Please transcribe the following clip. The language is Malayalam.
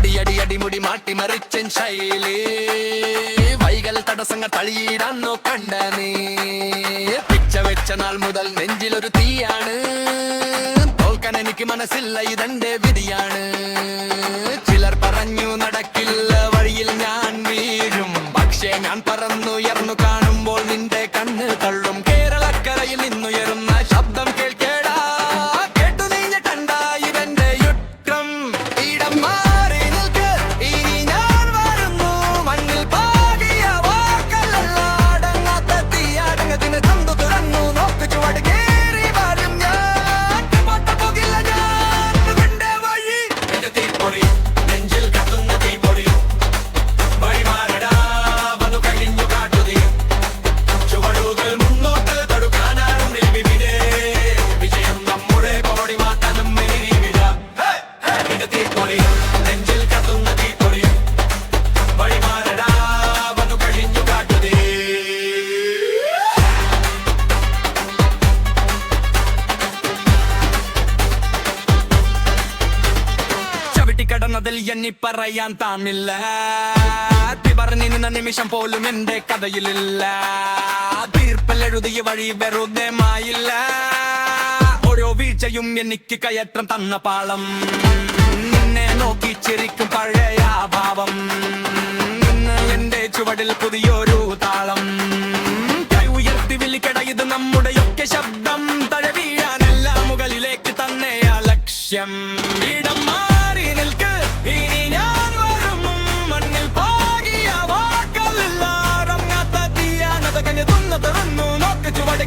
അടിമുടി മാട്ടിമറിച്ചൻ ശൈലി വൈകൽ തടസ്സങ്ങൾ തളിയിടാന്നോ കണ്ട നീ പിച്ച വെച്ച നാൾ മുതൽ നെഞ്ചിലൊരു തീയാണ് തോൽക്കാൻ എനിക്ക് മനസ്സില്ല ഇതെന്റെ വിധിയാണ് ചിലർ പറഞ്ഞു നടക്കില്ല വഴിയിൽ ഞാൻ വീഴും പക്ഷേ ഞാൻ പറന്നുയർന്നു കാണുമ്പോൾ നിന്റെ കണ്ണ് തള്ളും കേരളക്കരയിൽ നിന്നുയരുന്ന ശബ്ദം കേൾക്കേടാ കേട്ടു നീഞ്ഞിട്ടണ്ട ഇവന്റെ യുദ്ധം ഇടം മാറി നിൽക്ക് ഇനി ഞാൻ വരുന്നു മണ്ണിൽ പാകിയ വാക്കല്ല അടങ്ങാത്ത തീയടങ്ങത്തിന് തന്തു തുറന്നു നോക്ക് ചുവട് കേറി വരും ഞാൻ പോകില്ല ഞാൻ എന്റെ വഴി എന്റെ തീപ്പൊറി നെഞ്ചിൽ കത്തുന്ന തീപ്പൊറി വഴി മാറടാ വന്നു കഴിഞ്ഞു കാട്ടുതീ ചുവടുകൾ മുന്നോട്ട് തടുക്കാനാണ് വിവിധേ വിജയം നമ്മുടെ കോടി മാറ്റാനും എന്റെ തീപ്പൊറി നെഞ്ചിൽ കത്തുന്ന തീപ്പൊറി വഴി മാറടാ വന്നു കഴിഞ്ഞു കാട്ടുതീ ചവിട്ടിക്കടന്നതിൽ എന്നി പറയാൻ താമില്ല പറഞ്ഞു നിന്ന നിമിഷം പോലും എന്റെ കഥയിലില്ല തീർപ്പലെഴുതിയ വഴി വെറുതെ മായില്ല ഓരോ വീഴ്ചയും എനിക്ക് കയറ്റം തന്ന പാളം നിന്നെ നോക്കി ചിരിക്കും പഴയ ഭാവം ഇന്ന് എന്റെ ചുവടിൽ പുതിയൊരു താളം കൈ ഉയർത്തി വിളിക്കട ഇത് നമ്മുടെയൊക്കെ ശബ്ദം തഴ വീഴാനല്ല മുകളിലേക്ക് തന്നെ ആ ലക്ഷ്യം ഇടം മാറി നിൽക്ക് ഇനി ഞാൻ വരും മണ്ണിൽ പാകിയ വാക്കല്ല അടങ്ങാത്ത തീയാനത കഞ്ഞു തുറന്നു നോക്ക് ചുവട്